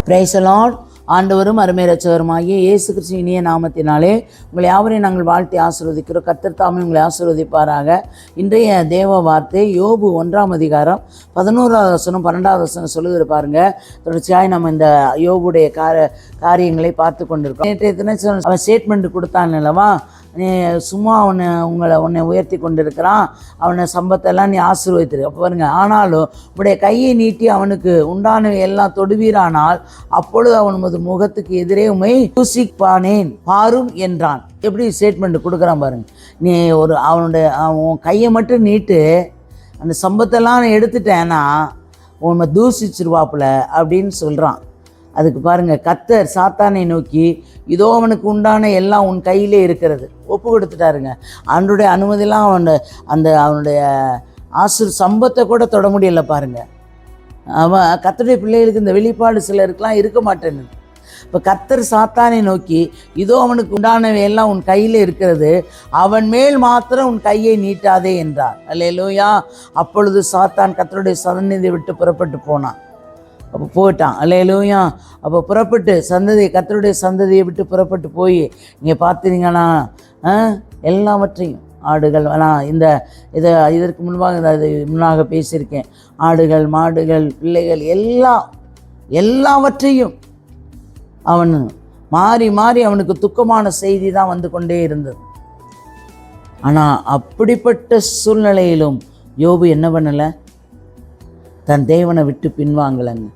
Praise the Lord. ஆண்டவரும் அருமை இரட்சகருமாகிய இயேசு கிறிஸ்து இனிய நாமத்தினாலே உங்களை யாவரையும் நாங்கள் வாழ்த்தி ஆசீர்வதிக்கிறோம். கர்த்தர் தாமே உங்களை ஆசீர்வதிப்பாராக. இன்றைய தேவ வார்த்தை யோபு 1ஆம் அதிகாரம் 11வது வசனம் 12வது வசனம் சொல்லுகிற பாருங்க. தொடர்ச்சியாக நம்ம இந்த யோபுடைய காரியங்களை பார்த்து கொண்டிருக்கோம். நேற்றைய தினம் அவன் ஸ்டேட்மெண்ட் கொடுத்தான் அல்லவா, நீ சும்மா உன்னை உயர்த்தி கொண்டிருக்கிறான், அவனை சம்பத்தெல்லாம் நீ ஆசீர்வதித்திரு. அப்போ பாருங்க, ஆனாலும் உடைய கையை நீட்டி அவனுக்கு உண்டானவை எல்லாம் தொடுவீரானால் அப்பொழுது அவன் முகத்துக்கு எதிரே உம்மை தூசிப்பானேன் பாரும் என்றான். எப்படி ஸ்டேட்மெண்ட் கொடுக்குறான் பாருங்க. நீ அவன் கையை மட்டும் நீட்டு, அந்த சம்பத்தெல்லாம் நான் எடுத்துட்டேன்னா உன்னை தூசிச்சிருவாப்புல அப்படின்னு சொல்கிறான். அதுக்கு பாருங்கள், கர்த்தர் சாத்தானை நோக்கி இதோ அவனுக்கு உண்டான எல்லாம் உன் கையிலே இருக்கிறது ஒப்பு கொடுத்துட்டாருங்க. அவனுடைய அனுமதியெல்லாம் அவனுடைய சம்பத்தை கூட தொட முடியல பாருங்கள். அவன் கர்த்தருடைய பிள்ளைகளுக்கு இந்த வெளிப்பாடு சிலருக்கெல்லாம் இருக்க மாட்டேன்னு. இப்போ கர்த்தர் சாத்தானை நோக்கி இதோ அவனுக்கு உண்டானவை எல்லாம் உன் கையில் இருக்கிறது, அவன் மேல் மாத்திரம் உன் கையை நீட்டாதே என்றார். அல்லேலூயா. அப்பொழுது சாத்தான் கர்த்தருடைய சந்நிதியை விட்டு புறப்பட்டு போனான். அப்போ போயிட்டான். அல்லேலூயா. அப்போ புறப்பட்டு கர்த்தருடைய சந்ததியை விட்டு புறப்பட்டு போய் இங்கே பார்த்தீங்கன்னா எல்லாவற்றையும் ஆடுகள், இதற்கு முன்னாக பேசியிருக்கேன், ஆடுகள் மாடுகள் பிள்ளைகள் எல்லாவற்றையும் அவன் மாறி மாறி அவனுக்கு துக்கமான செய்தி தான் வந்து கொண்டே இருந்தது. ஆனால் அப்படிப்பட்ட சூழ்நிலையிலும் யோபு என்ன பண்ணலை? தன் தேவனை விட்டு பின்வாங்கலைங்க.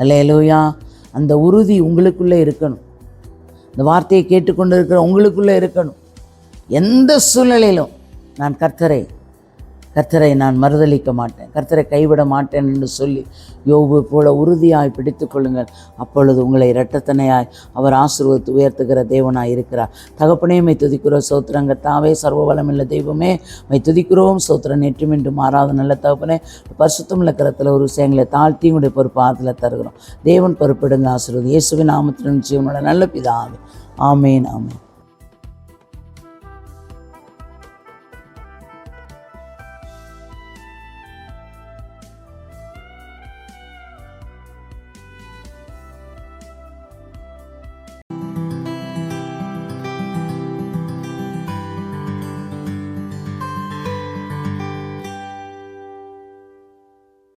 அல்லேலூயா. அந்த உறுதி உங்களுக்குள்ளே இருக்கணும். இந்த வார்த்தையை கேட்டுக்கொண்டு இருக்கிற உங்களுக்குள்ளே இருக்கணும். எந்த சூழ்நிலையிலும் நான் கர்த்தரை நான் மறுதலிக்க மாட்டேன், கர்த்தரை கைவிட மாட்டேன் என்று சொல்லி யோபு போல உறுதியாய் பிடித்து கொள்ளுங்கள். அப்பொழுது உங்களை இரட்டத்தனையாய் அவர் ஆசீர்வதித்து உயர்த்துகிற தேவனாய் இருக்கிறார். தகப்பனே மை துதிக்கிறோம், சோத்திரம் கர்த்தாவே, சர்வ வல்லமையுள்ள தெய்வமே மை துதிக்கிறோம், சோத்திரம் நேற்றும் என்று மாறாத நல்ல தகப்பனே, பரிசுத்தமுள்ள கரத்தில் ஒரு விஷயங்களை தாழ்த்தி உங்களுடைய பொறுப்பு ஆற்றில் தருகிறோம். தேவன் பொறுப்பிடுங்க, ஆசீர்வதி. இயேசுவின் நாமத்தின் ஜீவனோட நல்ல பிதாவே. ஆமேன் ஆமேன்.